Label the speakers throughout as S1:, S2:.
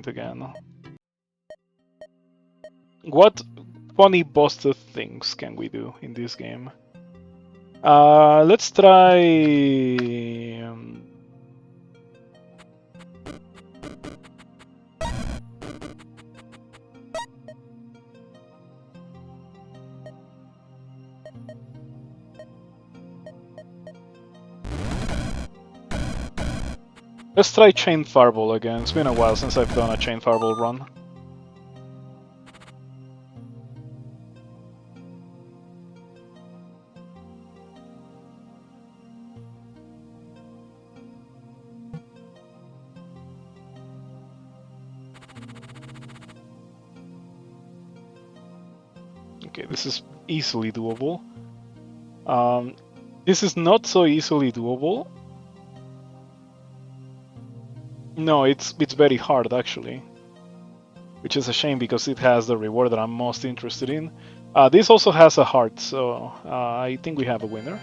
S1: checkpoint again. What funny busted things can we do in this game? Let's try... let's try Chain Fireball again. It's been a while since I've done a Chain Fireball run. Okay, this is easily doable. This is not so easily doable. No, it's very hard actually, which is a shame because it has the reward that I'm most interested in. This also has a heart, so I think we have a winner.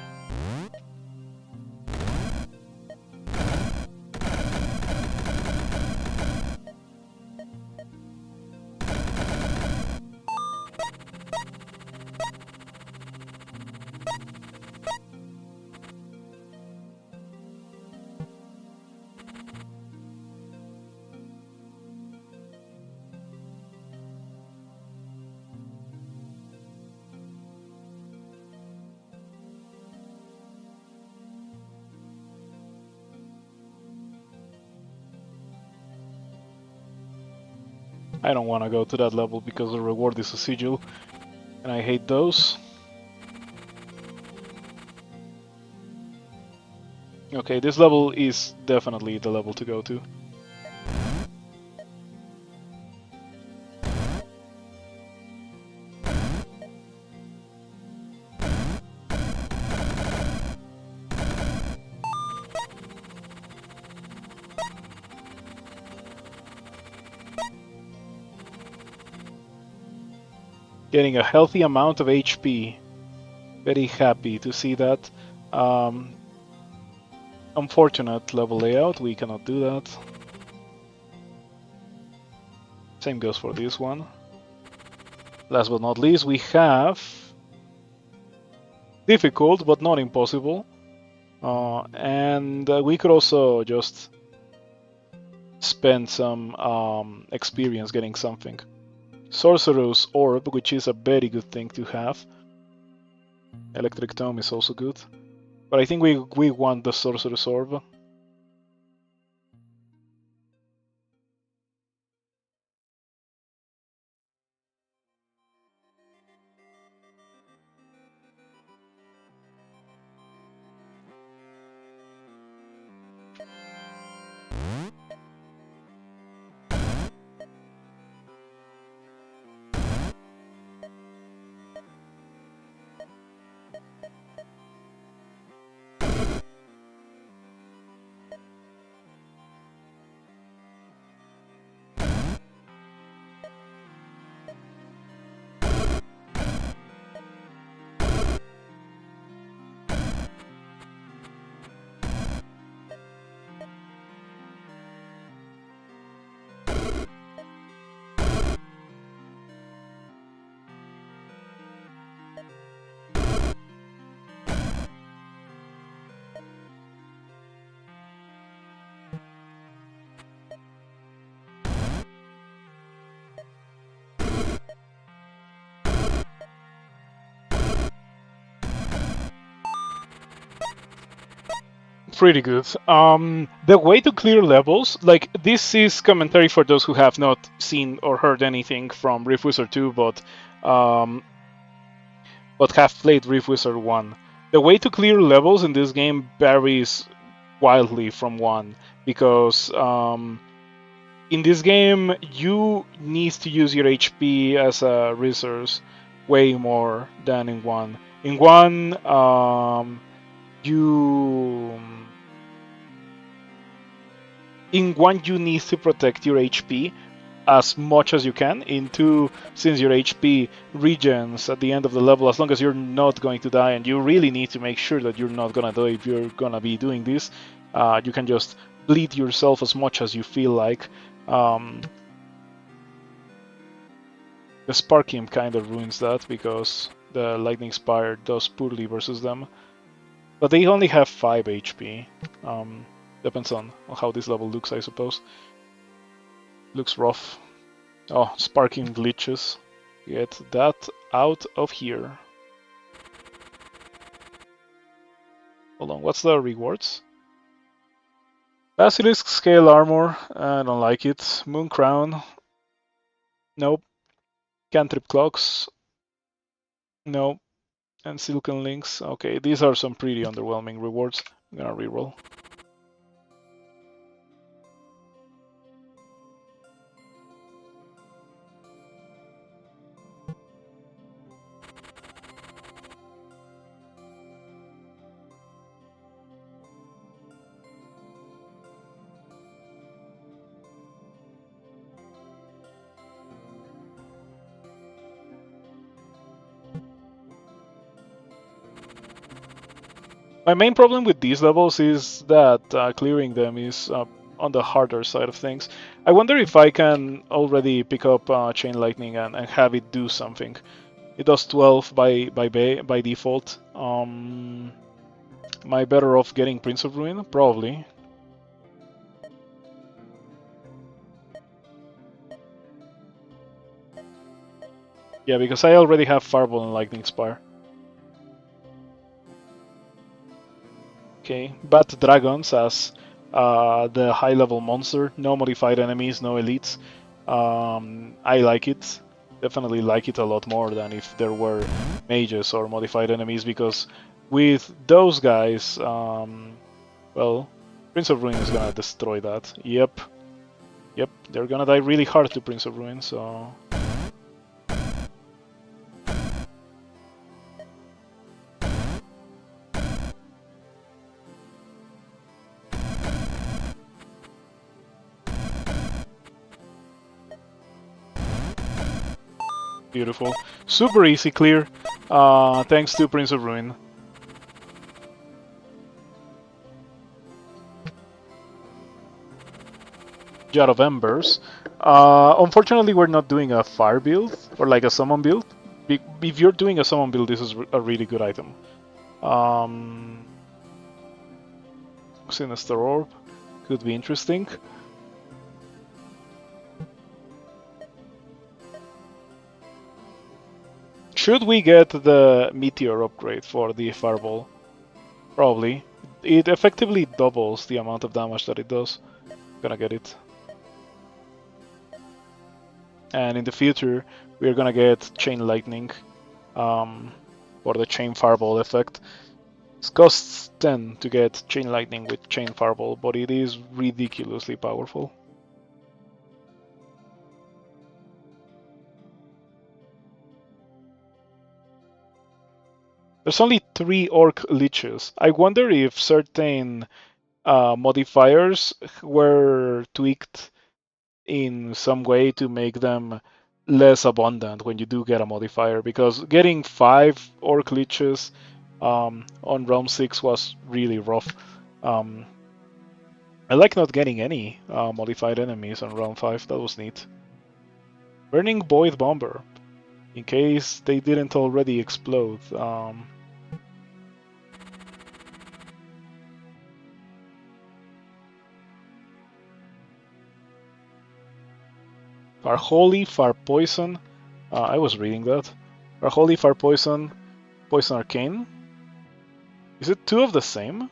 S1: I don't want to go to that level because the reward is a sigil, and I hate those. Okay, this level is definitely the level to go to. Getting a healthy amount of HP. Very happy to see that. Unfortunate level layout, we cannot do that. Same goes for this one. Last but not least, we have difficult but not impossible. And we could also just spend some experience getting something. Sorcerer's Orb, which is a very good thing to have. Electric Tome is also good. But I think we want the Sorcerer's Orb. Pretty good. The way to clear levels, like this is commentary for those who have not seen or heard anything from Rift Wizard 2, but have played Rift Wizard 1. The way to clear levels in this game varies wildly from 1, because in this game you need to use your HP as a resource way more than in 1. In 1, you need to protect your HP as much as you can. In 2, since your HP regens at the end of the level, as long as you're not going to die, and you really need to make sure that you're not gonna die if you're gonna be doing this, you can just bleed yourself as much as you feel like. The Spark Imp kind of ruins that because the Lightning Spire does poorly versus them. But they only have 5 HP. Depends on how this level looks, I suppose. Looks rough. Oh, Sparking glitches. Get that out of here. Hold on, what's the rewards? Basilisk Scale Armor, I don't like it. Moon Crown, nope. Cantrip Clocks, nope. And Silken Links, okay, these are some pretty underwhelming rewards. I'm gonna reroll. My main problem with these levels is that clearing them is on the harder side of things. I wonder if I can already pick up Chain Lightning and have it do something. It does 12 by default. Am I better off getting Prince of Ruin? Probably. Yeah, because I already have Fireball and Lightning Spire. Okay, Bat Dragons as the high-level monster. No modified enemies, no elites. I like it. Definitely like it a lot more than if there were mages or modified enemies, because with those guys, well, Prince of Ruin is gonna destroy that. Yep, they're gonna die really hard to Prince of Ruin, so... Beautiful. Super easy clear, thanks to Prince of Ruin. Jar of Embers. Unfortunately, we're not doing a fire build, or like a summon build. If you're doing a summon build, this is a really good item. Sinister Orb could be interesting. Should we get the Meteor upgrade for the Fireball? Probably. It effectively doubles the amount of damage that it does. Gonna get it. And in the future, we're gonna get Chain Lightning for the Chain Fireball effect. It costs 10 to get Chain Lightning with Chain Fireball, but it is ridiculously powerful. There's only 3 Orc Liches. I wonder if certain modifiers were tweaked in some way to make them less abundant when you do get a modifier, because getting 5 Orc Liches on Realm 6 was really rough. I like not getting any modified enemies on Realm 5, that was neat. Burning Void Bomber, in case they didn't already explode. Far Holy, Far Poison. I was reading that. Far Holy, Far Poison, Poison Arcane. Is it 2 of the same?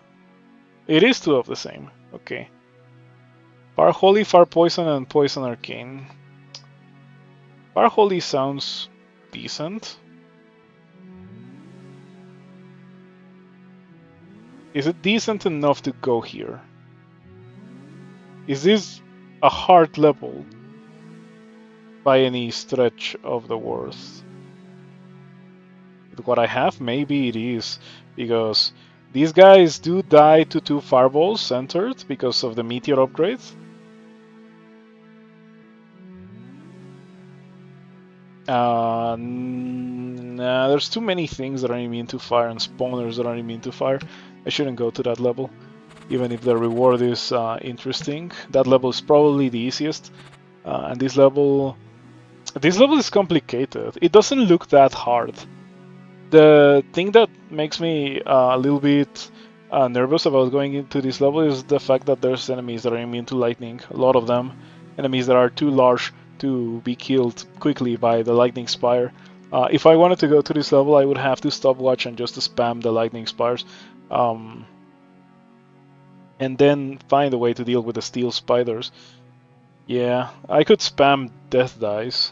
S1: It is 2 of the same. Okay. Far Holy, Far Poison, and Poison Arcane. Far Holy sounds decent. Is it decent enough to go here? Is this a hard level by any stretch of the words? With what I have, maybe it is, because these guys do die to 2 fireballs centered because of the meteor upgrade. Nah, there's too many things that are immune to fire and spawners that are immune to fire. I shouldn't go to that level, even if the reward is interesting. That level is probably the easiest, and this level This level is complicated. It doesn't look that hard. The thing that makes me a little bit nervous about going into this level is the fact that there's enemies that are immune to lightning. A lot of them. Enemies that are too large to be killed quickly by the lightning spire. If I wanted to go to this level, I would have to stopwatch and just spam the lightning spires. And then find a way to deal with the steel spiders. Yeah, I could spam death dice.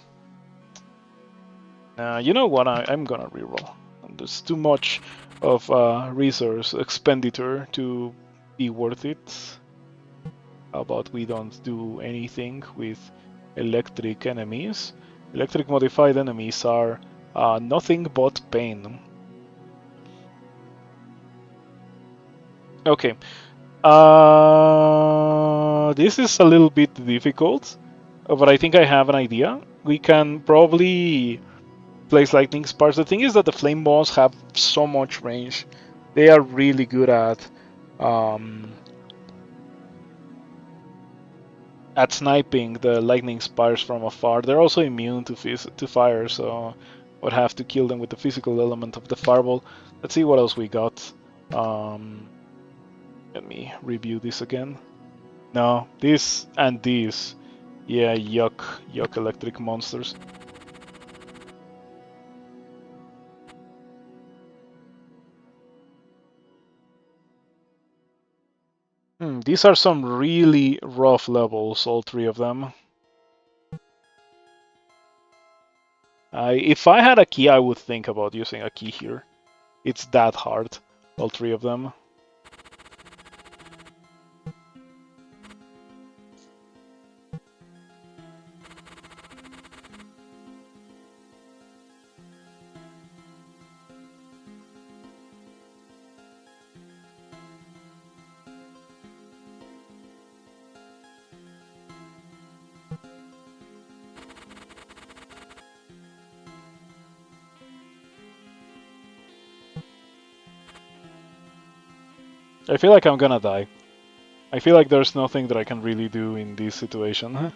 S1: You know what? I'm gonna reroll. There's too much of resource expenditure to be worth it. How about we don't do anything with electric enemies? Electric modified enemies are nothing but pain. Okay. This is a little bit difficult, but I think I have an idea. We can probably place lightning sparks. The thing is that the flame balls have so much range. They are really good at sniping the lightning spires from afar. They're also immune to fire, so would have to kill them with the physical element of the fireball. Let's see what else we got. Let me review this again. No, this and these. Yeah, yuck electric monsters. These are some really rough levels, all three of them. If I had a key, I would think about using a key here. It's that hard, all three of them. I feel like I'm gonna die. I feel like there's nothing that I can really do in this situation.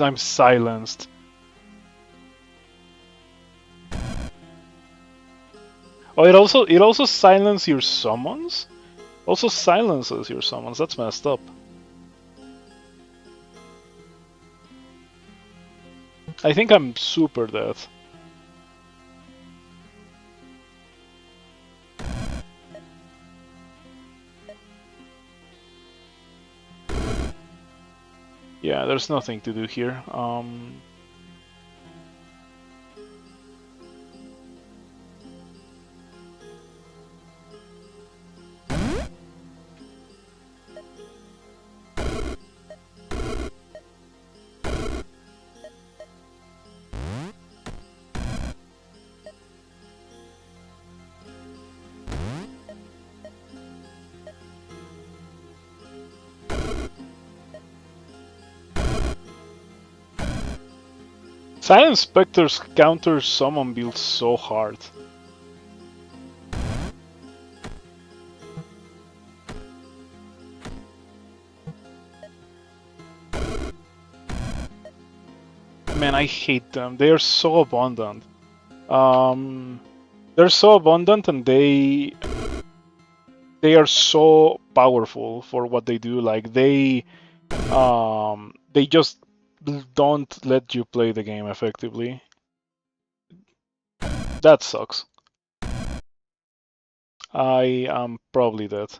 S1: I'm silenced. Oh, it also silences your summons? Also silences your summons. That's messed up. I think I'm super dead. Yeah, there's nothing to do here. Silent Spectre's counter summon builds so hard. Man, I hate them. They are so abundant. They're so abundant and they are so powerful for what they do. Like they just don't let you play the game effectively. That sucks. I am probably dead.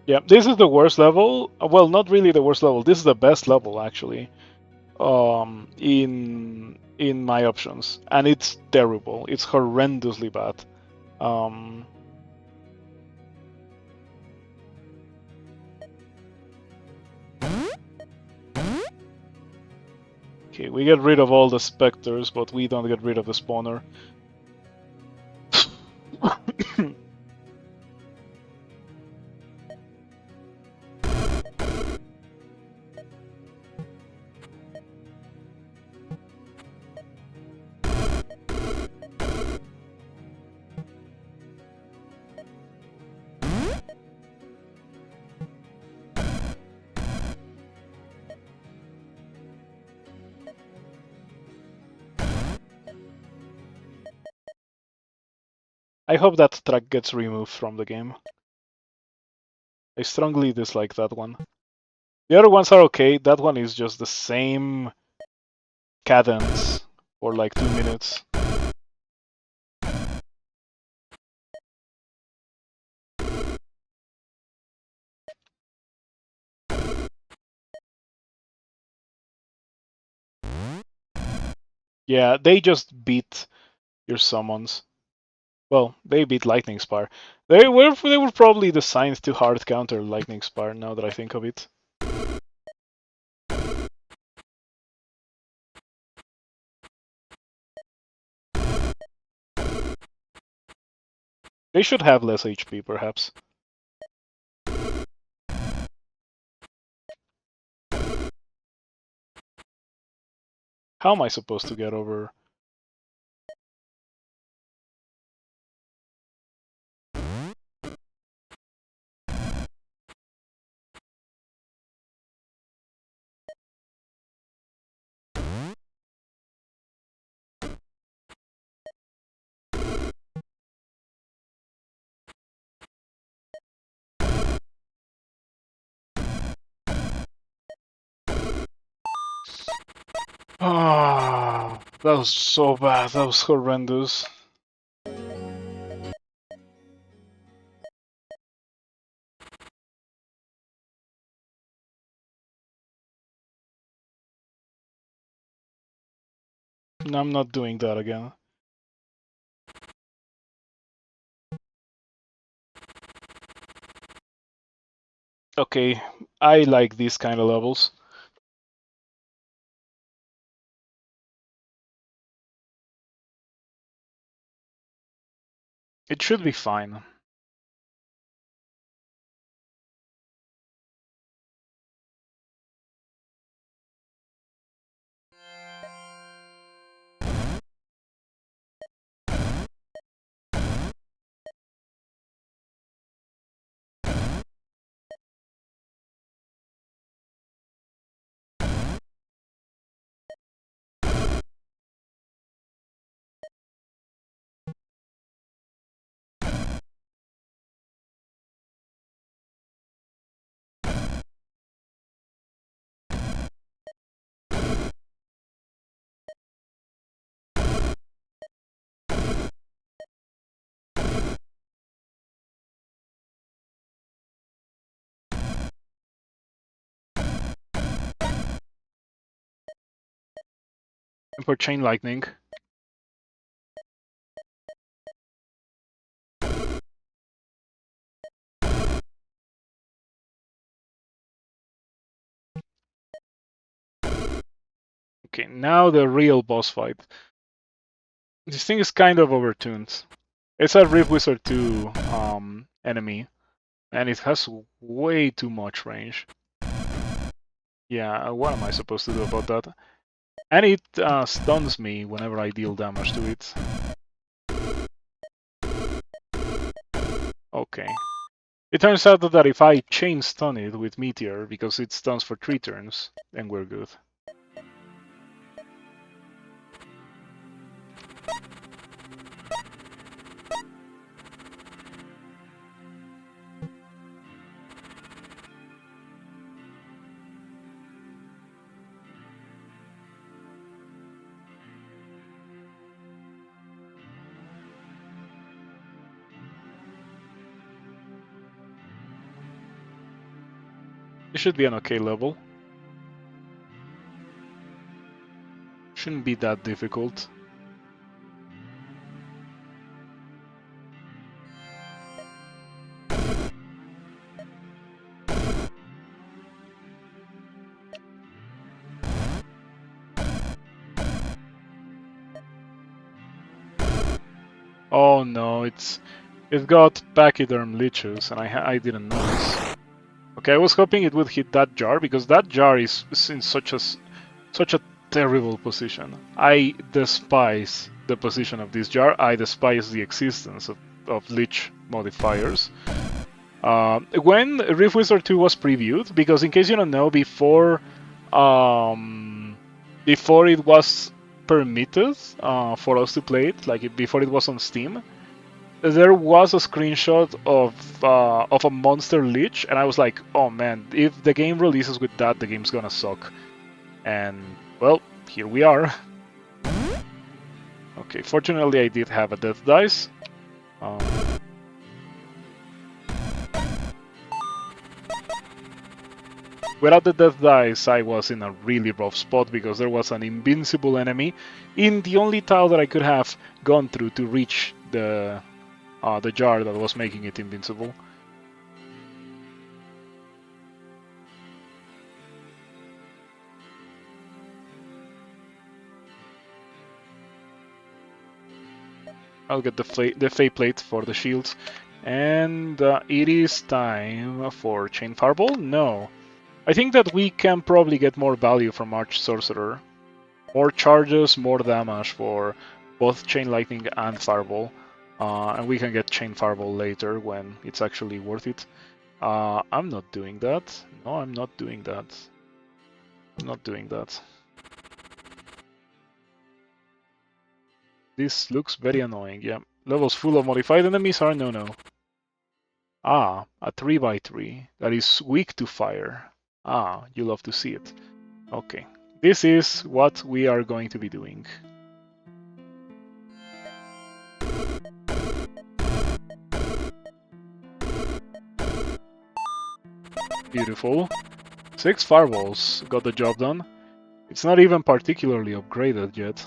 S1: Yeah, this is the worst level. Well, not really the worst level. This is the best level actually. In my options, and it's terrible. It's horrendously bad. Okay, we get rid of all the specters, but we don't get rid of the spawner. I hope that track gets removed from the game. I strongly dislike that one. The other ones are okay. That one is just the same cadence for like 2 minutes. Yeah, they just beat your summons. Well, they beat Lightning Spire. They were probably designed to hard counter Lightning Spire, now that I think of it. They should have less HP, perhaps. How am I supposed to get over? Ah, that was so bad. That was horrendous. No, I'm not doing that again. Okay, I like these kind of levels. It should be fine. And for Chain Lightning. Okay, now the real boss fight. This thing is kind of overtuned. It's a Rift Wizard 2 enemy, and it has way too much range. Yeah, what am I supposed to do about that? And it stuns me whenever I deal damage to it. Okay. It turns out that if I chain stun it with Meteor, because it stuns for 3 turns, then we're good. It should be an okay level. Shouldn't be that difficult. Oh no, it's got pachyderm leeches, and I didn't notice. Okay, I was hoping it would hit that jar because that jar is in such a terrible position. I despise the position of this jar. I despise the existence of leech modifiers. When Rift Wizard 2 was previewed, because in case you don't know, before it was permitted for us to play it, like before it was on Steam, there was a screenshot of a monster lich, and I was like, oh man, if the game releases with that, the game's gonna suck. And well, here we are. Okay, fortunately I did have a death dice. Without the death dice, I was in a really rough spot because there was an invincible enemy in the only tile that I could have gone through to reach the jar that was making it invincible. I'll get the Fey Plate for the shields. And it is time for Chain Fireball? No. I think that we can probably get more value from Arch Sorcerer. More charges, more damage for both Chain Lightning and Fireball. And we can get Chain Fireball later when it's actually worth it. I'm not doing that. No, I'm not doing that. I'm not doing that. This looks very annoying, yeah. Levels full of modified enemies are no-no. Ah, a 3x3 that is weak to fire. Ah, you love to see it. Okay, this is what we are going to be doing. Beautiful. 6 fireballs got the job done. It's not even particularly upgraded yet.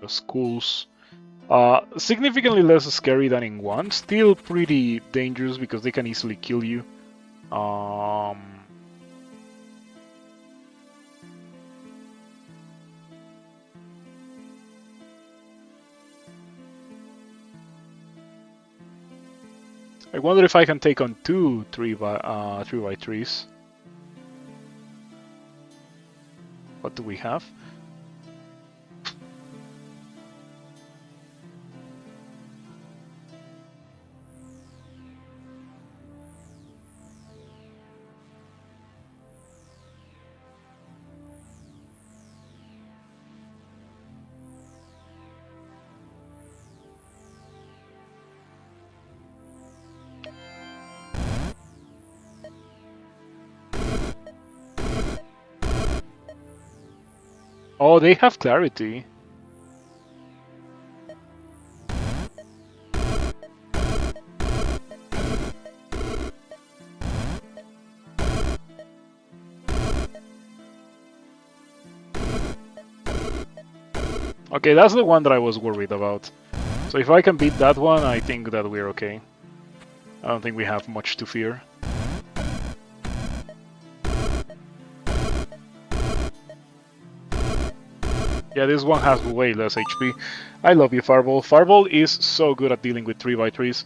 S1: The schools. Significantly less scary than in 1. Still pretty dangerous because they can easily kill you. I wonder if I can take on 2 3x3s. What do we have? Oh, they have clarity. Okay, that's the one that I was worried about. So if I can beat that one, I think that we're okay. I don't think we have much to fear. Yeah, this one has way less HP. I love you, Fireball. Fireball is so good at dealing with 3x3s.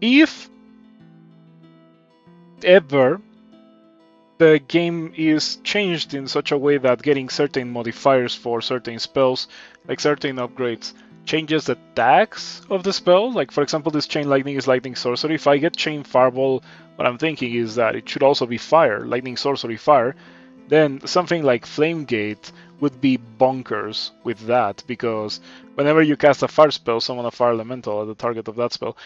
S1: If ever the game is changed in such a way that getting certain modifiers for certain spells, like certain upgrades, changes the tags of the spell, like for example this Chain Lightning is Lightning Sorcery, if I get Chain Fireball, what I'm thinking is that it should also be Fire, Lightning Sorcery Fire, then something like Flamegate would be bonkers with that, because whenever you cast a fire spell, summon a fire elemental at the target of that spell,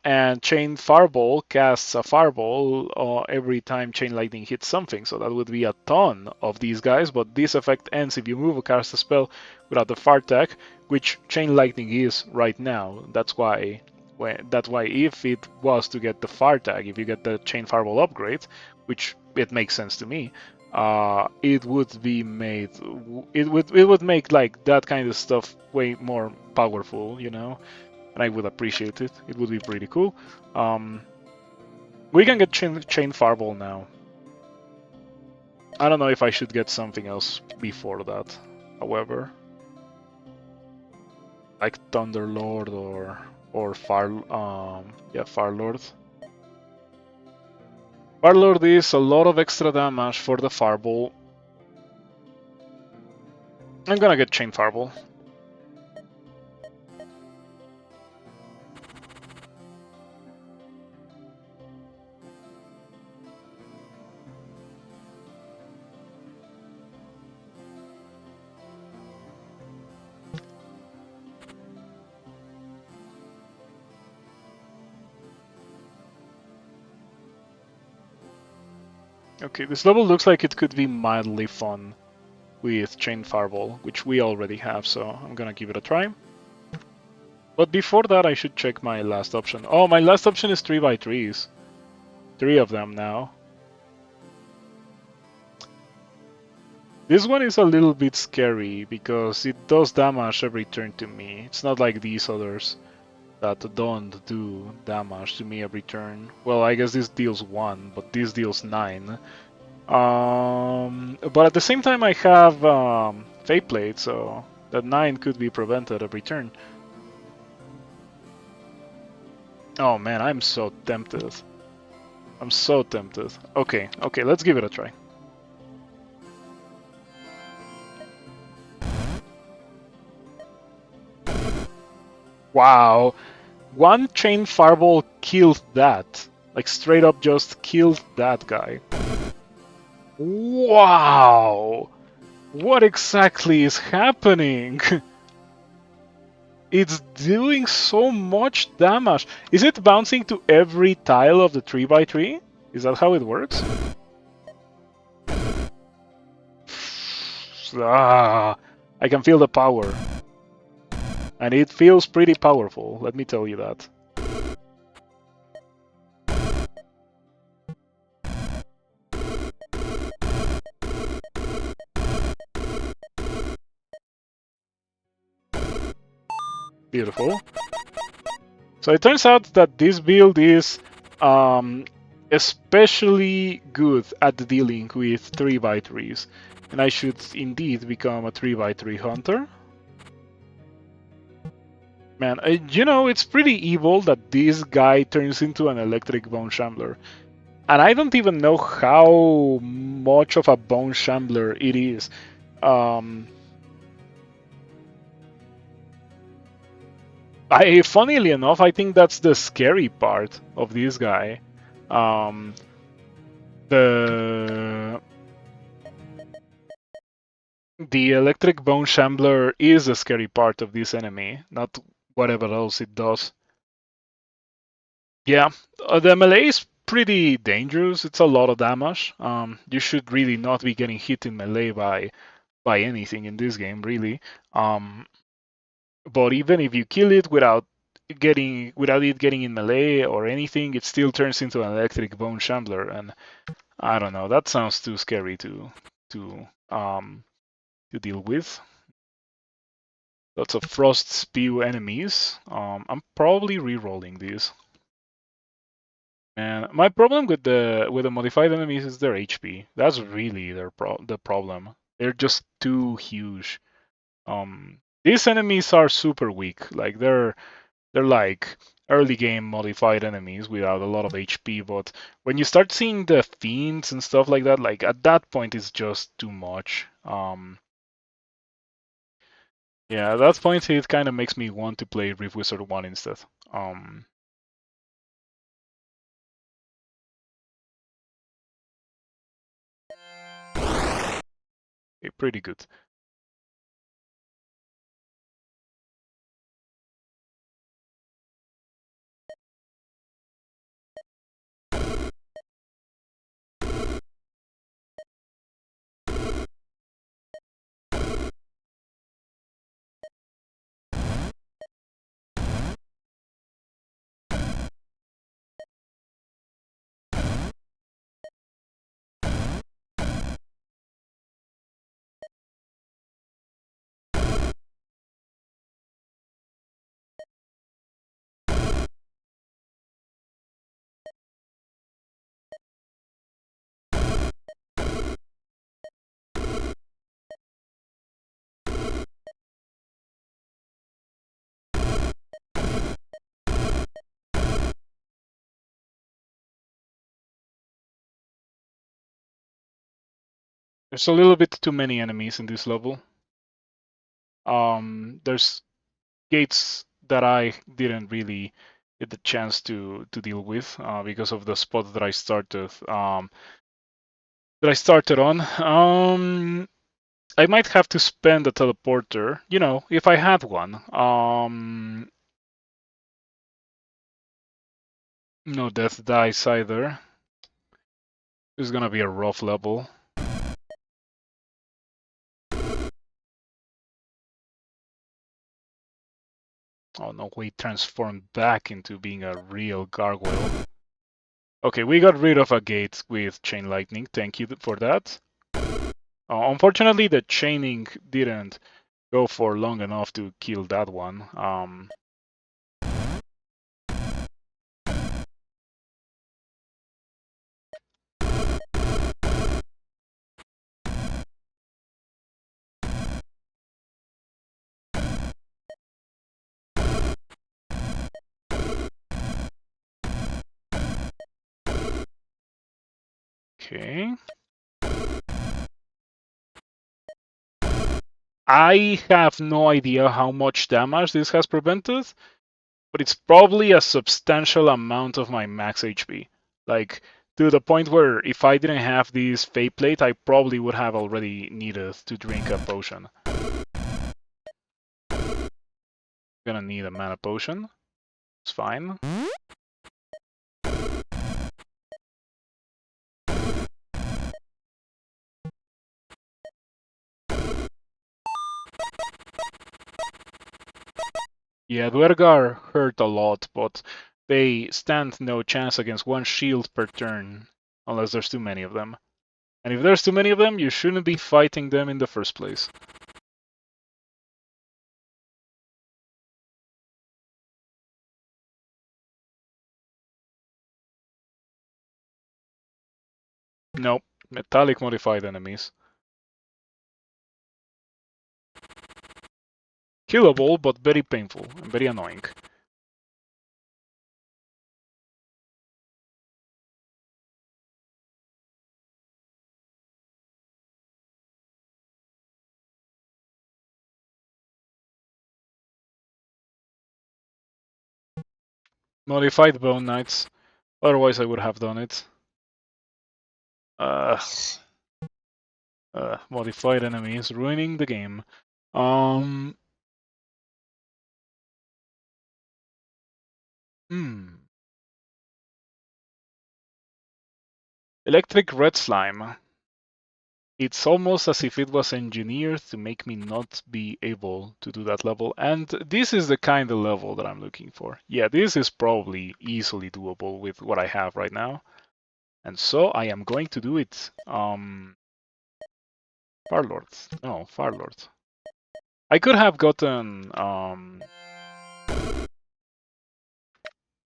S1: and Chain Fireball casts a fireball every time Chain Lightning hits something, so that would be a ton of these guys, but this effect ends if you move or cast a spell without the fire tag, which Chain Lightning is right now. That's why if it was to get the fire tag, if you get the Chain Fireball upgrade, which it makes sense to me, it would be made. It would make like that kind of stuff way more powerful, you know, and I would appreciate it. It would be pretty cool. We can get Chain Fireball now. I don't know if I should get something else before that, however, like Thunderlord or Fire Firelord. Firelord is a lot of extra damage for the Fireball. I'm gonna get Chain Fireball. Okay, this level looks like it could be mildly fun with Chain Fireball, which we already have, so I'm gonna give it a try. But before that, I should check my last option. Oh, my last option is 3x3s. 3 of them now. This one is a little bit scary because it does damage every turn to me. It's not like these others that don't do damage to me every turn. Well, I guess this deals 1, but this deals 9. But at the same time, I have Fate Blade, so that 9 could be prevented every turn. Oh man, I'm so tempted. I'm so tempted. Okay, let's give it a try. Wow, one Chain Fireball killed that. Like straight up just killed that guy. Wow! What exactly is happening? It's doing so much damage. Is it bouncing to every tile of the 3x3? Is that how it works? I can feel the power. And it feels pretty powerful, let me tell you that. Beautiful. So it turns out that this build is especially good at dealing with 3x3s. And I should indeed become a 3x3 hunter. Man, you know, it's pretty evil that this guy turns into an electric bone shambler. And I don't even know how much of a bone shambler it is. Funnily enough, I think that's the scary part of this guy. The electric bone shambler is the scary part of this enemy, not whatever else it does. Yeah, the melee is pretty dangerous. It's a lot of damage. You should really not be getting hit in melee by anything in this game, really. But even if you kill it without it getting in melee or anything, it still turns into an electric bone shambler, and I don't know. That sounds too scary to deal with. Lots of frost spew enemies. I'm probably re-rolling these. And my problem with the modified enemies is their HP. That's really the problem. They're just too huge. These enemies are super weak. Like they're like early game modified enemies without a lot of HP. But when you start seeing the fiends and stuff like that, like at that point it's just too much. Yeah, at that point it kind of makes me want to play Rift Wizard 1 instead. Okay, pretty good. There's a little bit too many enemies in this level. There's gates that I didn't really get the chance to deal with because of the spot that I started on. I might have to spend a teleporter, you know, if I had one. No death dice either. It's gonna be a rough level. Oh no, we transformed back into being a real gargoyle. Okay, we got rid of a gate with chain lightning. Thank you for that. Unfortunately, the chaining didn't go for long enough to kill that one. Okay. I have no idea how much damage this has prevented, but it's probably a substantial amount of my max HP. Like, to the point where if I didn't have this Fate Plate, I probably would have already needed to drink a potion. Gonna need a mana potion. It's fine. Yeah, Duergar hurt a lot, but they stand no chance against one shield per turn, unless there's too many of them. And if there's too many of them, you shouldn't be fighting them in the first place. Nope, metallic modified enemies. Killable, but very painful and very annoying. Modified Bone Knights. Otherwise, I would have done it. Modified enemies ruining the game. Electric Red Slime. It's almost as if it was engineered to make me not be able to do that level. And this is the kind of level that I'm looking for. Yeah, this is probably easily doable with what I have right now. And so I am going to do it. Farlord. No, Farlord. I could have gotten...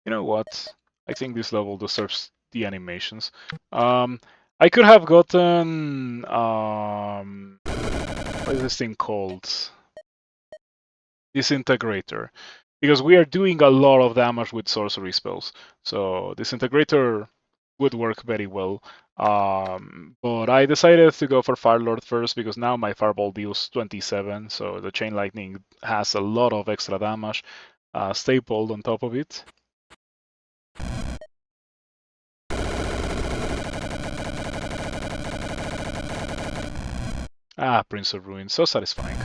S1: you know what? I think this level deserves the animations. I could have gotten... what is this thing called? Disintegrator. Because we are doing a lot of damage with sorcery spells. So Disintegrator would work very well. But I decided to go for Firelord first because now my Fireball deals 27, so the Chain Lightning has a lot of extra damage stapled on top of it. Ah, Prince of Ruin, so satisfying.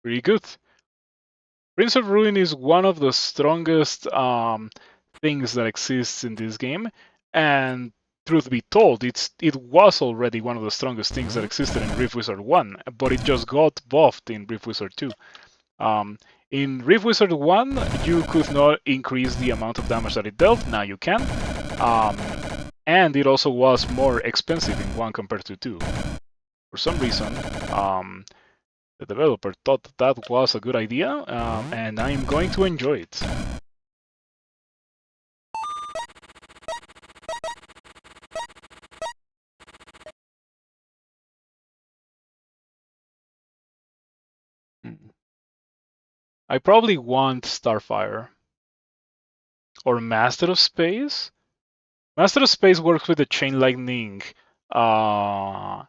S1: Pretty good. Prince of Ruin is one of the strongest things that exists in this game, and truth be told, it was already one of the strongest things that existed in Rift Wizard 1, but it just got buffed in Rift Wizard 2. In Rift Wizard 1, you could not increase the amount of damage that it dealt, now you can. And it also was more expensive in 1 compared to 2. For some reason, the developer thought that was a good idea, and I'm going to enjoy it. I probably want Starfire. Or Master of Space? Master of Space works with the Chain Lightning arc.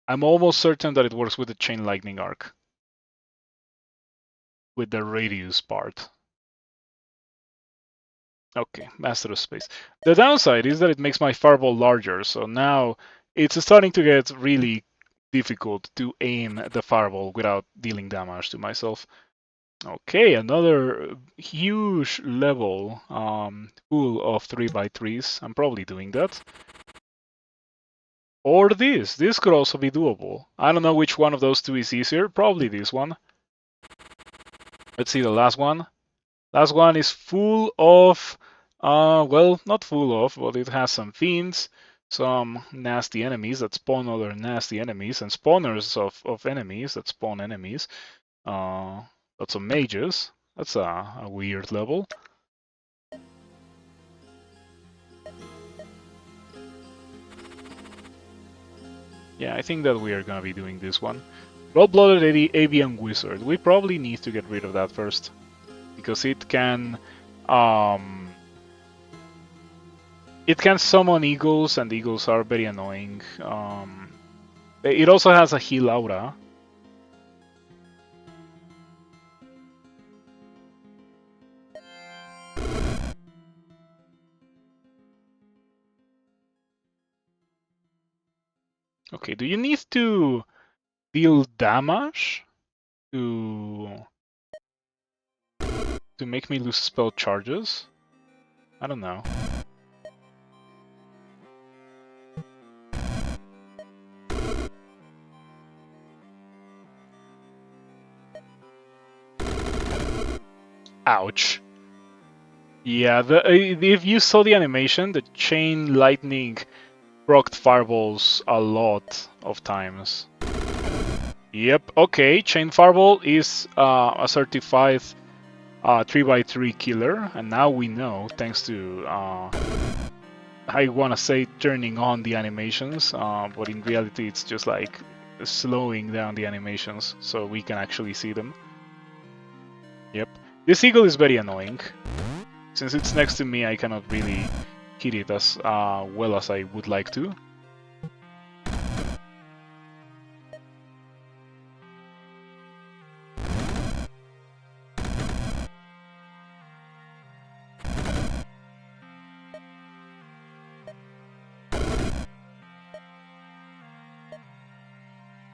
S1: I'm almost certain that it works with the Chain Lightning arc. With the radius part. Okay, Master of Space. The downside is that it makes my fireball larger, so now it's starting to get really difficult to aim the fireball without dealing damage to myself. Okay, another huge level full of 3x3s. I'm probably doing that. Or this. This could also be doable. I don't know which one of those two is easier. Probably this one. Let's see the last one. Last one is full of, well, not full of, but it has some fiends, some nasty enemies that spawn other nasty enemies, and spawners of enemies that spawn enemies. Lots of mages. That's a weird level. Yeah, I think that we are gonna be doing this one. Blood-blooded avian wizard. We probably need to get rid of that first, because it can summon eagles, and eagles are very annoying. It also has a heal aura. Okay, do you need to deal damage to make me lose spell charges? I don't know. Ouch. Yeah, if you saw the animation, the chain lightning procced fireballs a lot of times. Yep, okay, chain fireball is a certified 3x3 killer, and now we know, thanks to I want to say turning on the animations, but in reality it's just like slowing down the animations so we can actually see them. Yep. This eagle is very annoying. Since it's next to me, I cannot really hit it as well as I would like to.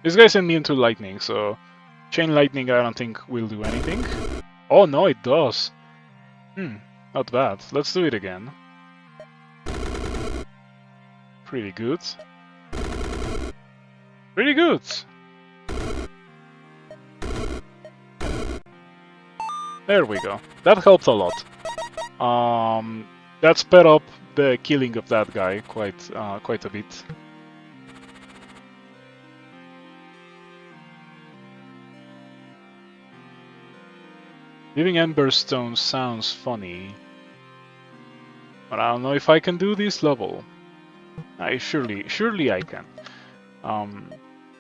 S1: This guy's immune to lightning, so chain lightning I don't think will do anything. Oh no, it does. Not bad. Let's do it again. Pretty good. Pretty good! There we go. That helped a lot. That sped up the killing of that guy quite a bit. Living Emberstone sounds funny, but I don't know if I can do this level. Surely I can.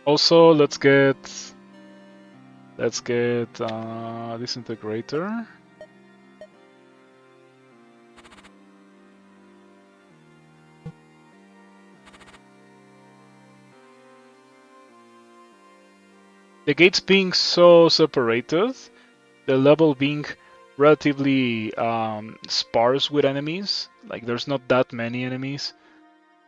S1: Also, let's get Disintegrator. The gates being so separated the level being relatively sparse with enemies. Like there's not that many enemies.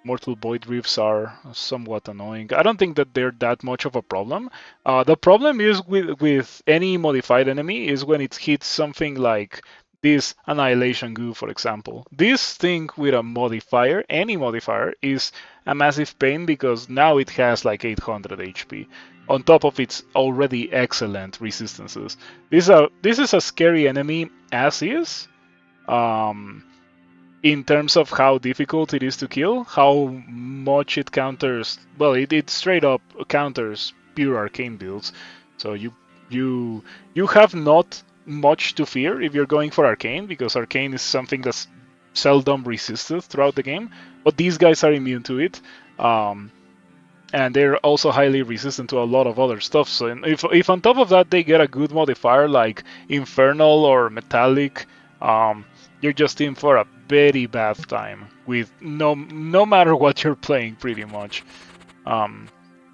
S1: Mortal Void Reefs are somewhat annoying. I don't think that they're that much of a problem. The problem is with any modified enemy is when it hits something like this Annihilation Goo, for example. This thing with a modifier, any modifier, is a massive pain because now it has like 800 HP on top of its already excellent resistances. This is a scary enemy as is. In terms of how difficult it is to kill, how much it counters. Well, it straight up counters pure arcane builds. So you have not much to fear if you're going for arcane, because arcane is something that's seldom resisted throughout the game. But these guys are immune to it. And they're also highly resistant to a lot of other stuff. So if on top of that they get a good modifier like Infernal or Metallic, you're just in for a very bad time with no matter what you're playing, pretty much.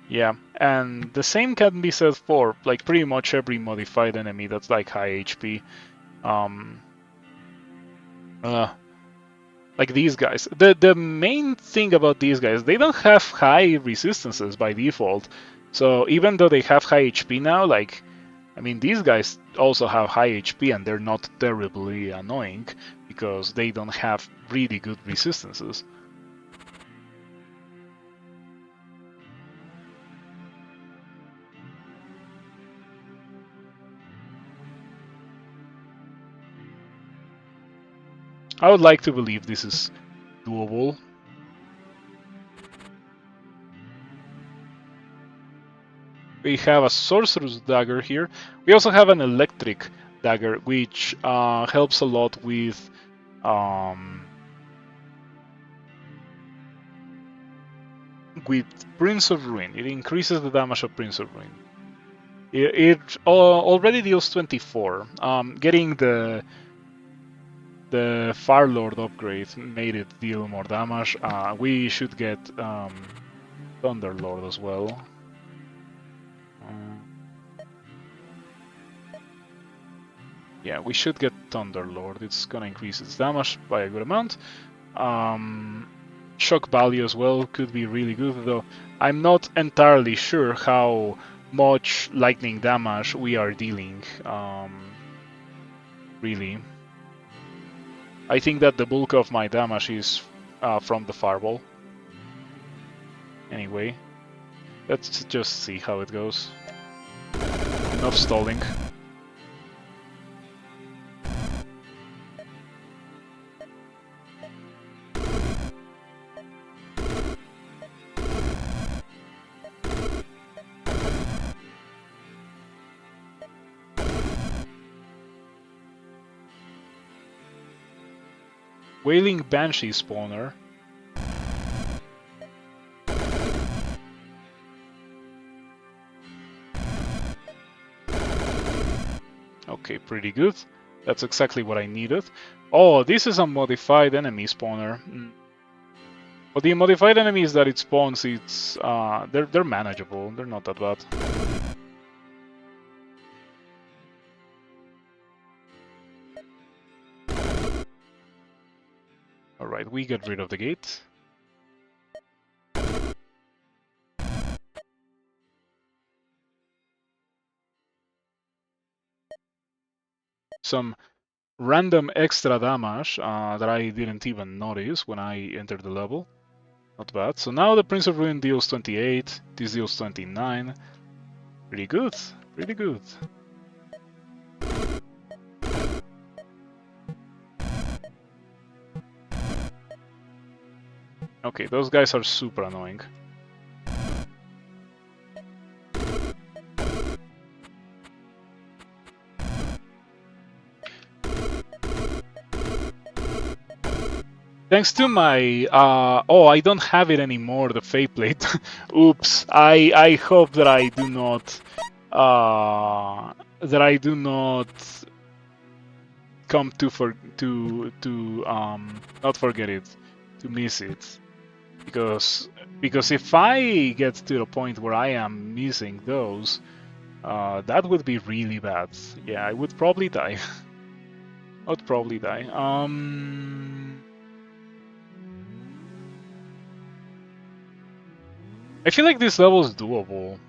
S1: Yeah, and the same can be said for like pretty much every modified enemy that's like high HP. Like these guys. The main thing about these guys, they don't have high resistances by default. So even though they have high HP now, like, I mean, these guys also have high HP and they're not terribly annoying because they don't have really good resistances. I would like to believe this is doable. We have a Sorcerer's Dagger here. We also have an Electric Dagger, which helps a lot with Prince of Ruin. It increases the damage of Prince of Ruin. It already deals 24. Getting the Fire Lord upgrade made it deal more damage. We should get Thunder Lord as well. Yeah, we should get Thunder Lord. It's gonna increase its damage by a good amount. Shock value as well could be really good, though I'm not entirely sure how much lightning damage we are dealing. Really. I think that the bulk of my damage is from the Fireball. Anyway, let's just see how it goes. Enough stalling. Wailing Banshee spawner. Okay, pretty good. That's exactly what I needed. Oh, this is a modified enemy spawner. But the modified enemies that it spawns, it's they're manageable. They're not that bad. Alright, we get rid of the gate. Some random extra damage that I didn't even notice when I entered the level. Not bad. So now the Prince of Ruin deals 28, this deals 29. Pretty good, pretty good. Okay, those guys are super annoying. Thanks to my oh, I don't have it anymore, the Fate Plate. Oops. I hope that I do not come to not forget it, to miss it. Because if I get to the point where I am missing those, That would be really bad. Yeah, I would probably die. I would probably die. I feel like this level is doable.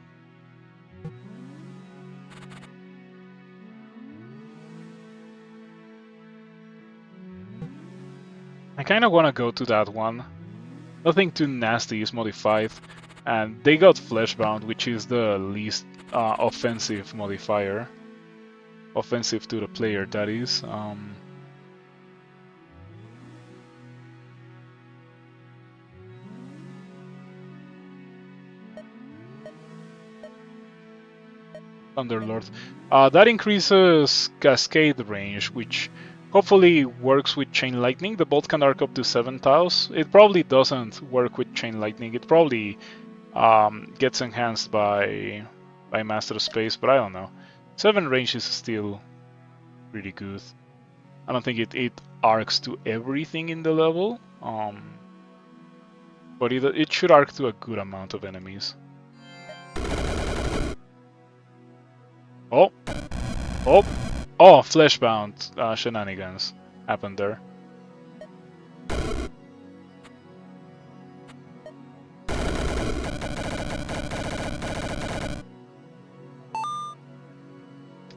S1: I kind of want to go to that one. Nothing too nasty is modified, and they got Fleshbound, which is the least offensive modifier. Offensive to the player, that is. Thunderlord. That increases Cascade range, which hopefully works with Chain Lightning. The bolt can arc up to 7 tiles. It probably doesn't work with Chain Lightning. It probably gets enhanced by Master Space, but I don't know. 7 range is still pretty good. I don't think it arcs to everything in the level, but it should arc to a good amount of enemies. Oh! Oh! Oh! Fleshbound shenanigans happened there.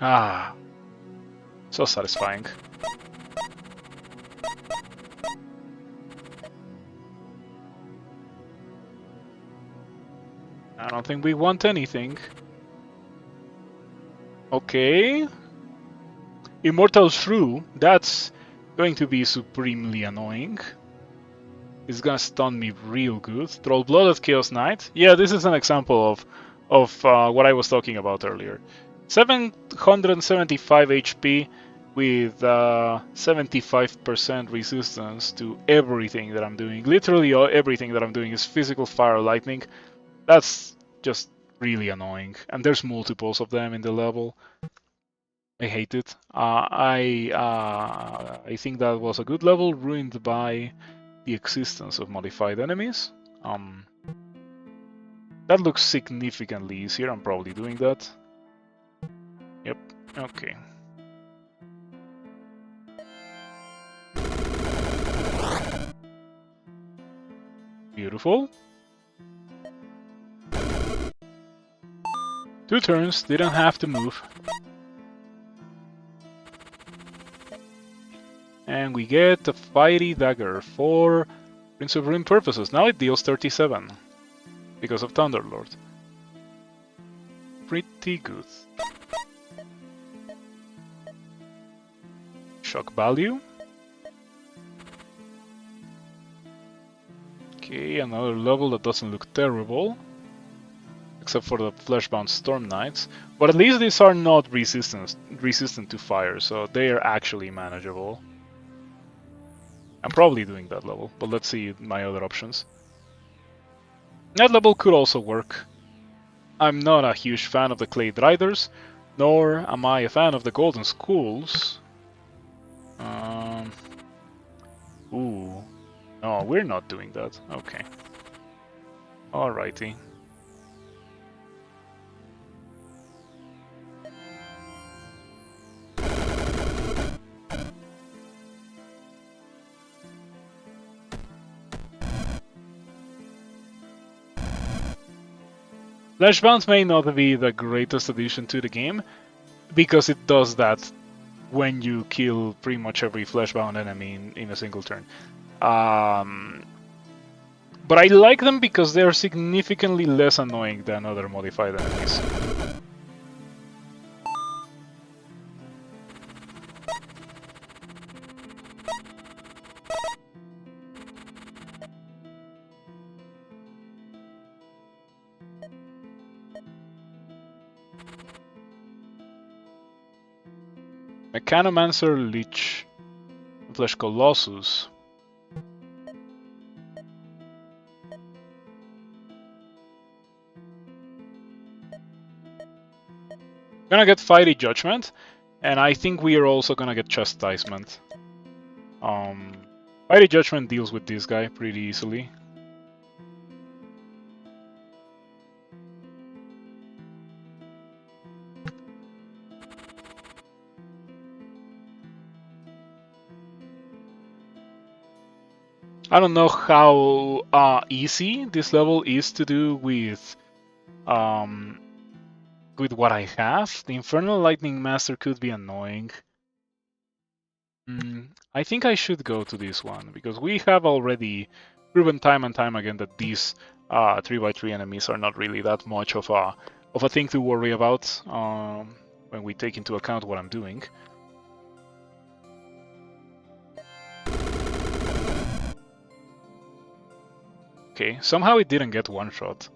S1: Ah! So satisfying. I don't think we want anything. Okay. Immortal Shrew, that's going to be supremely annoying. It's gonna stun me real good. Troll-Blooded Chaos Knight. Yeah, this is an example of what I was talking about earlier. 775 HP with 75% resistance to everything that I'm doing. Literally everything that I'm doing is physical fire lightning. That's just really annoying. And there's multiples of them in the level. I hate it. I think that was a good level, ruined by the existence of modified enemies. That looks significantly easier. I'm probably doing that. Yep. Okay. Beautiful. 2 turns, didn't have to move. And we get a Fiery Dagger for Prince of Ruin purposes. Now it deals 37 because of Thunderlord. Pretty good. Shock value. Okay, another level that doesn't look terrible. Except for the Fleshbound Storm Knights. But at least these are not resistant to fire, so they are actually manageable. I'm probably doing that level, but let's see my other options. That level could also work. I'm not a huge fan of the Clade Riders, nor am I a fan of the Golden Schools. Ooh. No, we're not doing that. Okay. Alrighty. Fleshbound may not be the greatest addition to the game, because it does that when you kill pretty much every Fleshbound enemy in a single turn. But I like them because they are significantly less annoying than other modified enemies. Mechanomancer, Lich, Flesh Colossus. Gonna get Fiery Judgment, and I think we are also gonna get Chastisement. Fiery Judgment deals with this guy pretty easily. I don't know how easy this level is to do with what I have. The Infernal Lightning Master could be annoying. I think I should go to this one, because we have already proven time and time again that these 3x3 enemies are not really that much of a thing to worry about when we take into account what I'm doing. Okay, somehow it didn't get one shot.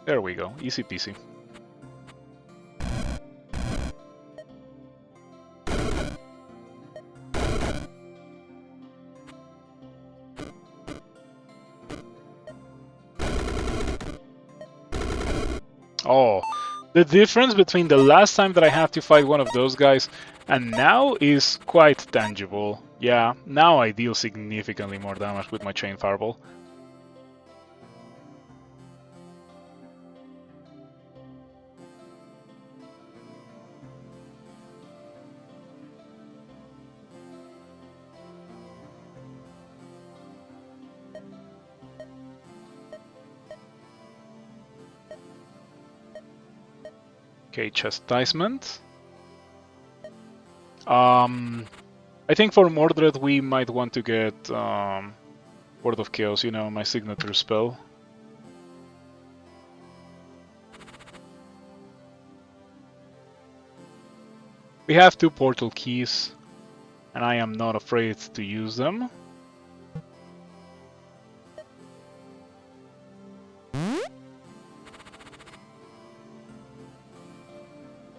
S1: There we go, easy peasy. Oh, the difference between the last time that I had to fight one of those guys and now is quite tangible. Yeah, now I deal significantly more damage with my Chain Fireball. Okay, Chastisement. I think for Mordred we might want to get Word of Chaos, you know, my signature spell. We have 2 portal keys, and I am not afraid to use them.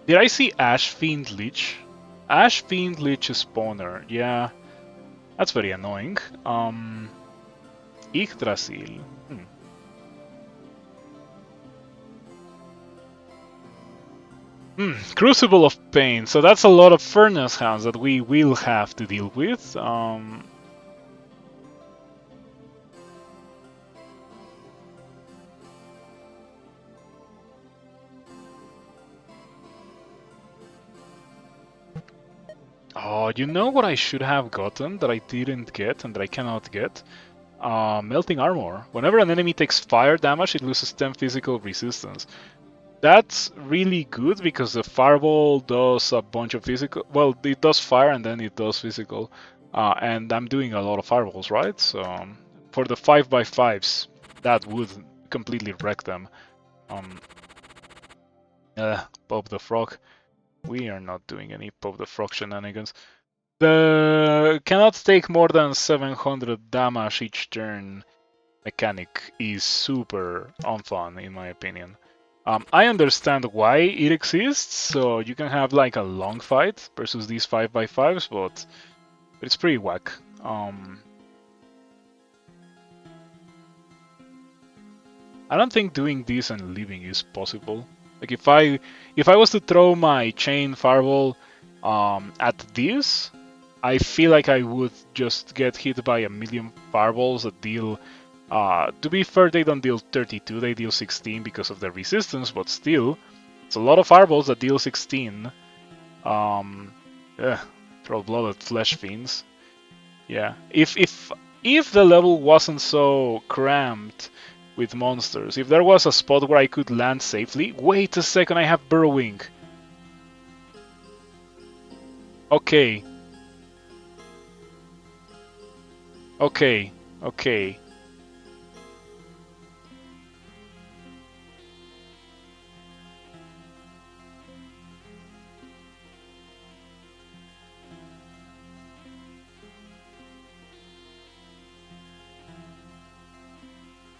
S1: Did I see Ash Fiend Lich? Ash Fiend Lich spawner, yeah. That's very annoying. Yggdrasil. Crucible of Pain. So that's a lot of Furnace Hounds that we will have to deal with. Oh, you know what I should have gotten that I didn't get and that I cannot get? Melting Armor. Whenever an enemy takes fire damage, it loses 10 physical resistance. That's really good because the Fireball does a bunch of physical... Well, it does fire and then it does physical. And I'm doing a lot of Fireballs, right? So for the 5x5s, that would completely wreck them. Pope the Frog. We are not doing any Pope the Frog shenanigans. The cannot take more than 700 damage each turn mechanic is super unfun, in my opinion. I understand why it exists, so you can have like a long fight versus these 5x5s, but it's pretty whack. I don't think doing this and leaving is possible. Like if I was to throw my Chain Fireball at this, I feel like I would just get hit by a million fireballs that deal... to be fair, they don't deal 32, they deal 16 because of their resistance, but still, it's a lot of fireballs that deal 16. Throw-blooded Flesh Fiends. Yeah, if the level wasn't so cramped with monsters, if there was a spot where I could land safely... Wait a second, I have Burrowing. Okay. Okay.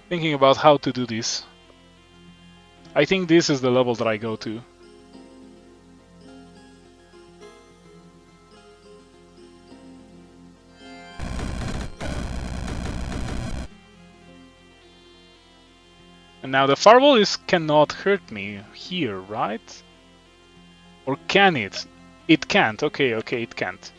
S1: Thinking about how to do this. I think this is the level that I go to. And now the Fireball cannot hurt me here, right? Or can it? It can't. Okay, it can't.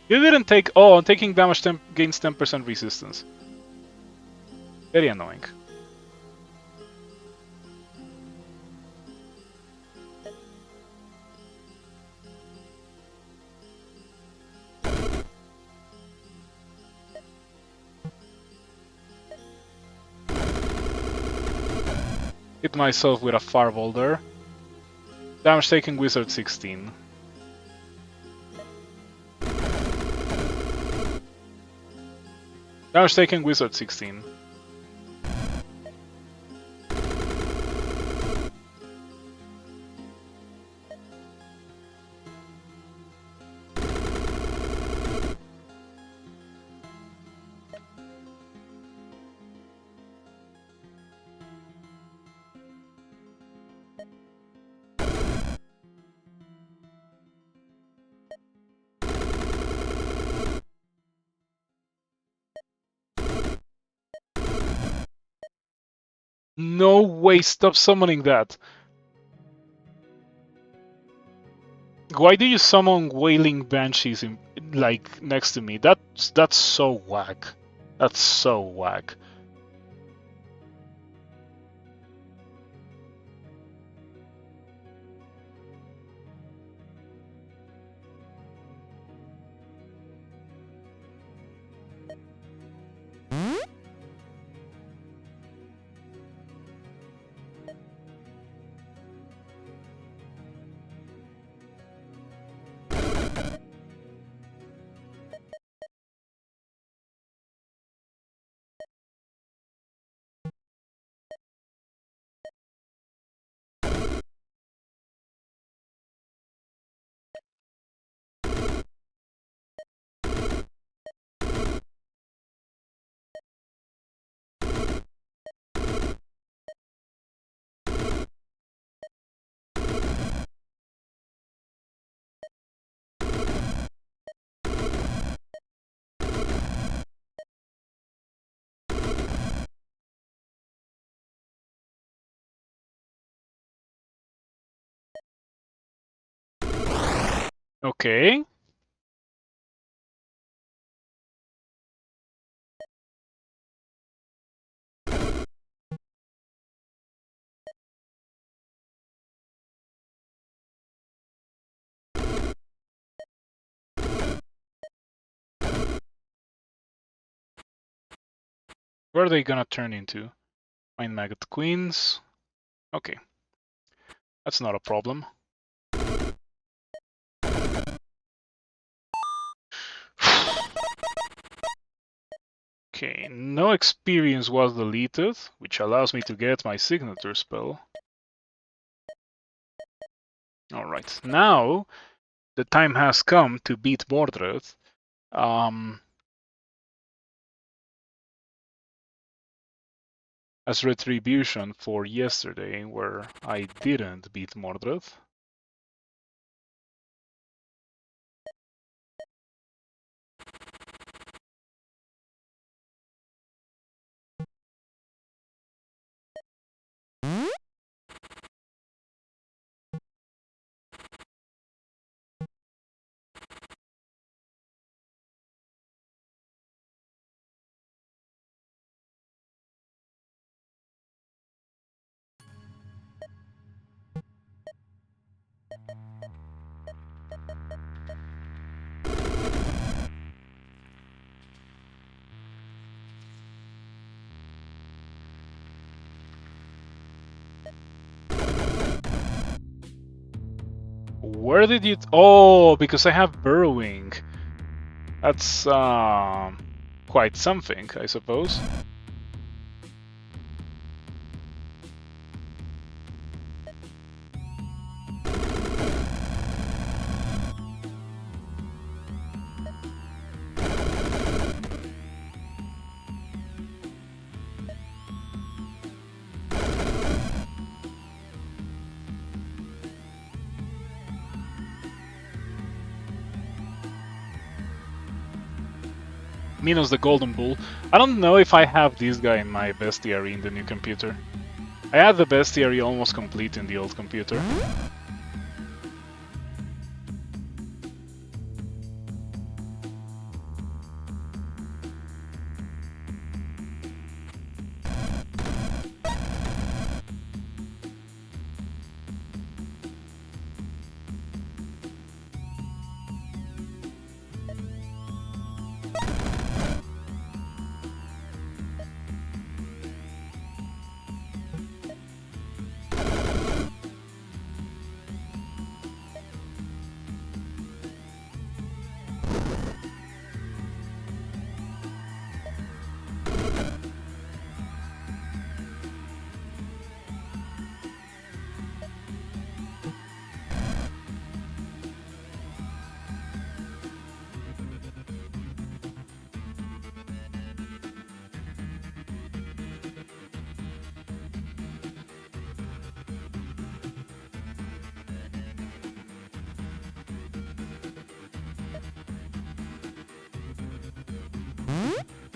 S1: You didn't take... Oh, taking damage gains 10% resistance. Very annoying. Hit myself with a Fireball there. Damage taken Wizard 16. Damage taken Wizard 16. No way, stop summoning that. Why do you summon Wailing Banshees in, like, next to me? That's so whack. That's so whack. Okay. What are they gonna turn into? Mind Maggot Queens. Okay. That's not a problem. Okay, no experience was deleted, which allows me to get my signature spell. Alright, now the time has come to beat Mordred. As retribution for yesterday, where I didn't beat Mordred. Where did you... Oh, because I have Burrowing. That's quite something, I suppose. Minus the Golden Bull. I don't know if I have this guy in my bestiary in the new computer. I had the bestiary almost complete in the old computer.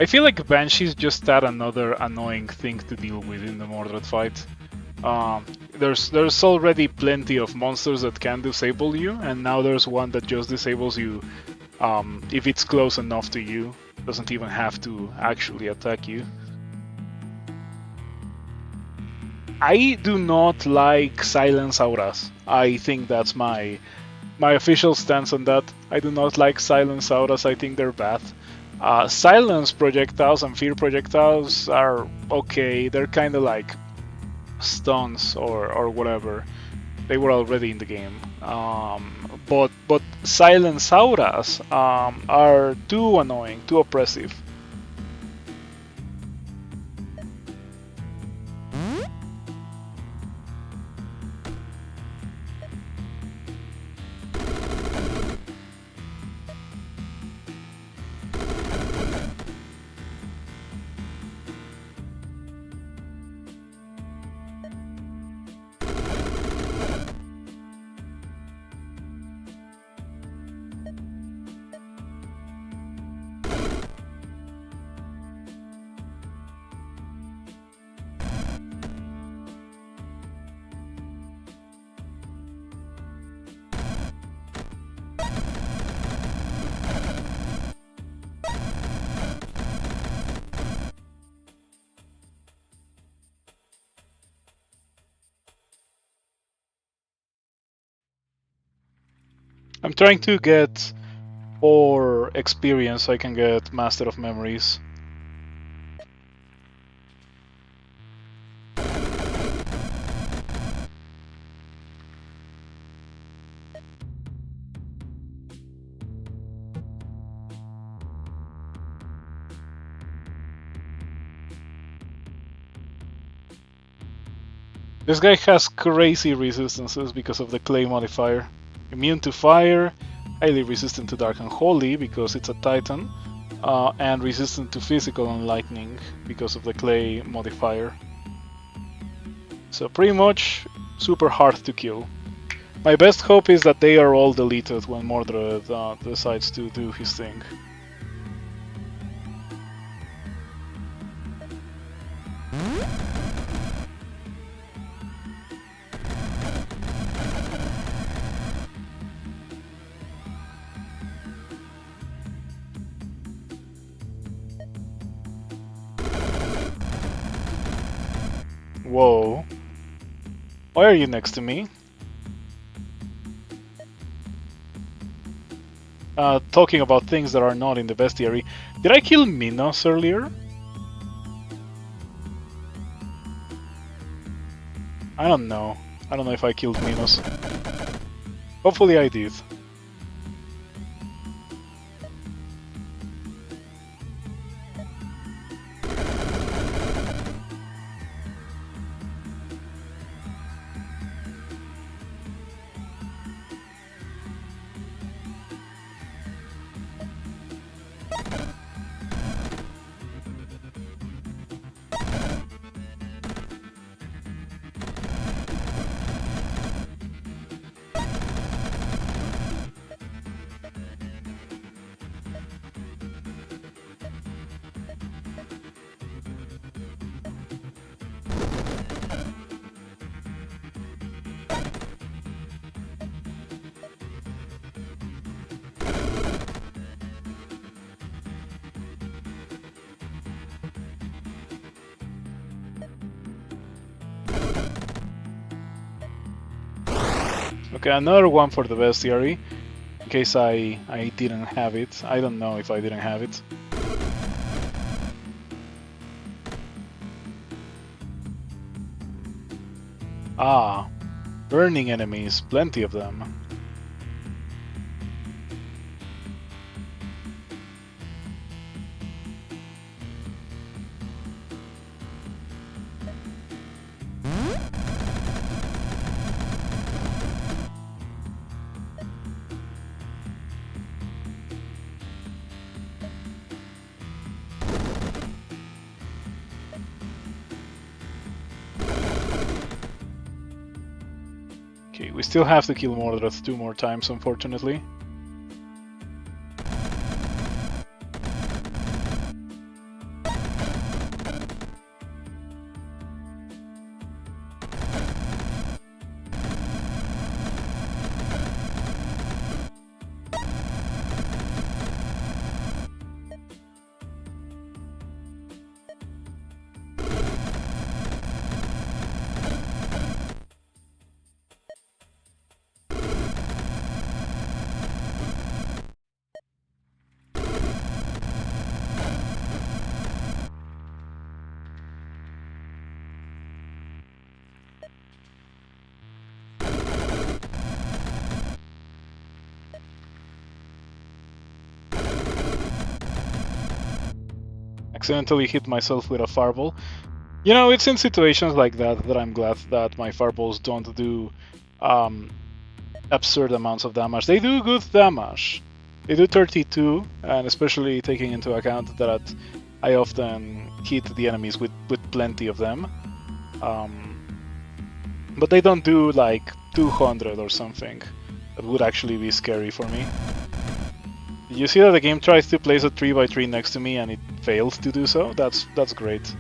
S1: I feel like Banshees just add another annoying thing to deal with in the Mordred fight. There's already plenty of monsters that can disable you, and now there's one that just disables you if it's close enough to you. Doesn't even have to actually attack you. I do not like silence auras. I think that's my official stance on that. I do not like silence auras. I think they're bad. Silence projectiles and fear projectiles are okay. They're kind of like stuns or whatever. They were already in the game. But silence auras are too annoying, too oppressive. I'm trying to get more experience so I can get Master of Memories. This guy has crazy resistances because of the clay modifier. Immune to fire, highly resistant to dark and holy because it's a titan, and resistant to physical and lightning because of the clay modifier. So pretty much super hard to kill. My best hope is that they are all deleted when Mordred decides to do his thing. Whoa. Why are you next to me? Talking about things that are not in the bestiary. Did I kill Minos earlier? I don't know. I don't know if I killed Minos. Hopefully I did. Okay, another one for the bestiary, in case I didn't have it. I don't know if I didn't have it. Ah, burning enemies, plenty of them. Okay, we still have to kill Mordred 2 more times, unfortunately. accidentally hit myself with a fireball. You know, it's in situations like that that I'm glad that my fireballs don't do absurd amounts of damage. They do good damage. They do 32, and especially taking into account that I often hit the enemies with plenty of them. But they don't do like 200 or something. That would actually be scary for me. You see that the game tries to place a 3x3 next to me and it fails to do so? That's great.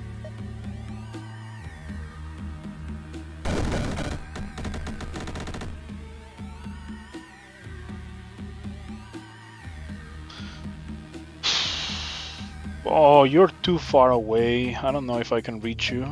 S1: Oh, you're too far away. I don't know if I can reach you.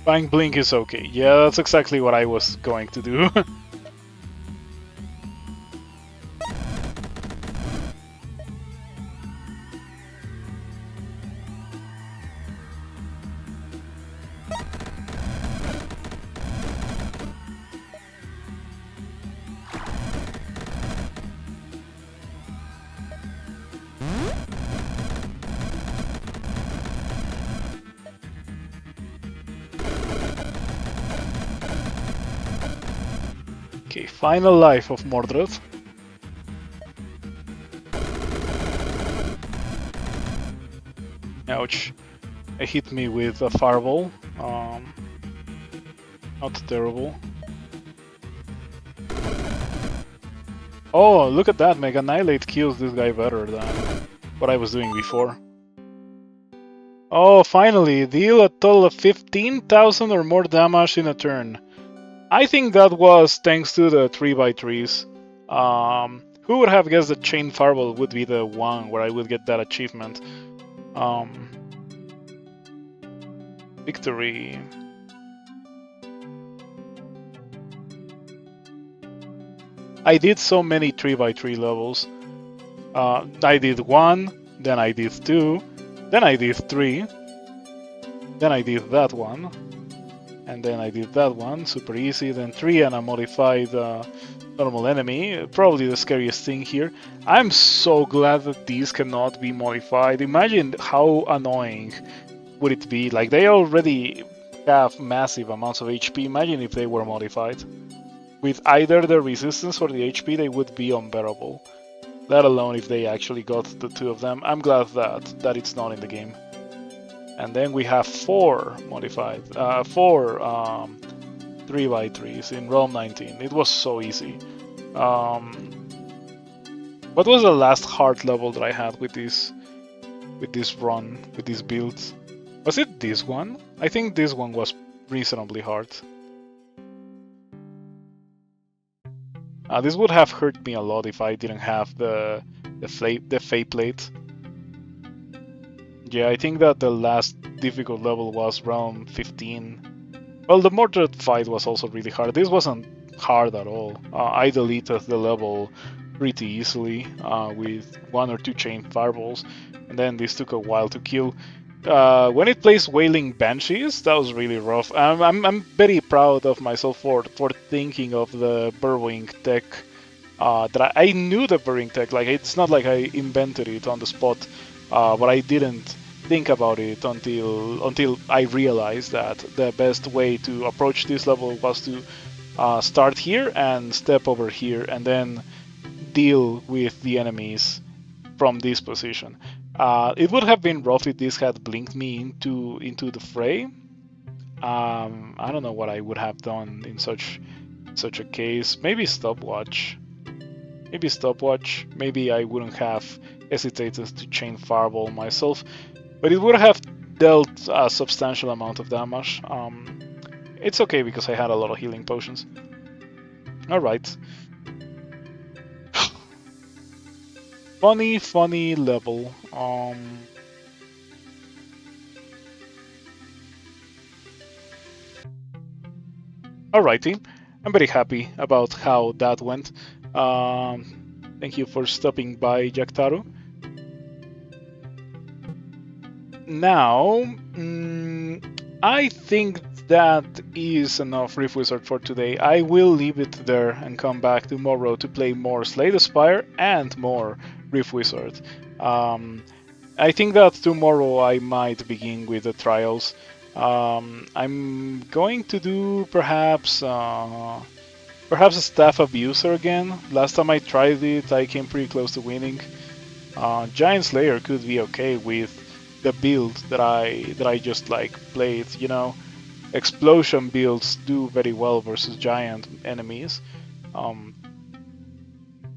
S1: Buying Blink is okay. Yeah, that's exactly what I was going to do. Okay, final life of Mordred. Ouch. It hit me with a fireball. Not terrible. Oh, look at that. Mega Annihilate kills this guy better than what I was doing before. Oh, finally, deal a total of 15,000 or more damage in a turn. I think that was thanks to the 3x3s. Who would have guessed that Chain Fireball would be the one where I would get that achievement? Victory. I did so many 3x3 levels. I did 1, then I did 2, then I did 3, then I did that one, and then I did that one, super easy, then 3 and a modified normal enemy, probably the scariest thing here. I'm so glad that these cannot be modified. Imagine how annoying would it be. Like, they already have massive amounts of HP, imagine if they were modified. With either the resistance or the HP, they would be unbearable. Let alone if they actually got the two of them. I'm glad that it's not in the game. And then we have 4 modified, 4 3x3s in Realm 19. It was so easy. What was the last hard level that I had with this run, with this build? Was it this one? I think this one was reasonably hard. This would have hurt me a lot if I didn't have the Fate Plate. Yeah, I think that the last difficult level was Realm 15. Well, the Mordred fight was also really hard. This wasn't hard at all. I deleted the level pretty easily with 1 or 2 chain fireballs, and then this took a while to kill. When it plays Wailing Banshees, that was really rough. I'm very proud of myself for thinking of the Burrowing tech. That I knew the Burrowing tech, like it's not like I invented it on the spot, but I didn't think about it until I realized that the best way to approach this level was to start here and step over here, and then deal with the enemies from this position. It would have been rough if this had blinked me into the fray. I don't know what I would have done in such a case. Maybe stopwatch. Maybe I wouldn't have hesitated to chain fireball myself, but it would have dealt a substantial amount of damage. It's okay because I had a lot of healing potions. All right. Funny level. Alrighty, I'm very happy about how that went. Thank you for stopping by, Jaktaru. Now, I think that is enough Rift Wizard for today. I will leave it there and come back tomorrow to play more Slay the Spire and more Rift Wizard. I think that tomorrow I might begin with the trials. I'm going to do perhaps a staff abuser again. Last time I tried it, I came pretty close to winning. Giant Slayer could be okay with the build that I just like played. You know, explosion builds do very well versus giant enemies. Um,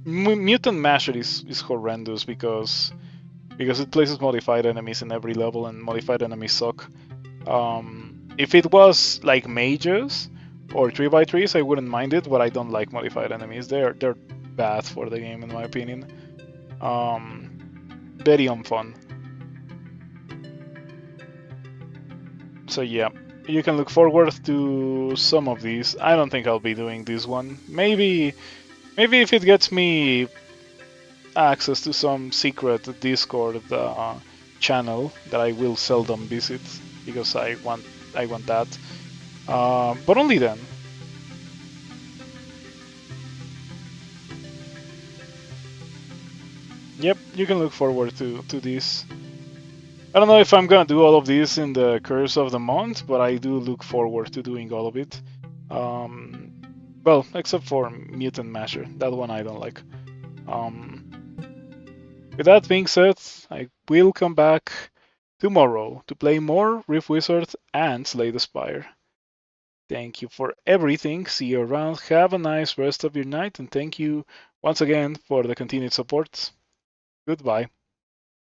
S1: Mutant Masher is horrendous because it places modified enemies in every level, and modified enemies suck. If it was like mages or 3x3s, I wouldn't mind it, but I don't like modified enemies. They're bad for the game in my opinion. Very unfun. So yeah, you can look forward to some of these. I don't think I'll be doing this one. Maybe if it gets me access to some secret Discord channel that I will seldom visit because I want that. But only then. Yep, you can look forward to this. I don't know if I'm gonna do all of this in the Curse of the Month, but I do look forward to doing all of it. Well, except for Mutant Masher, that one I don't like. With that being said, I will come back tomorrow to play more Rift Wizard and Slay the Spire. Thank you for everything. See you around. Have a nice rest of your night, and thank you once again for the continued support. Goodbye.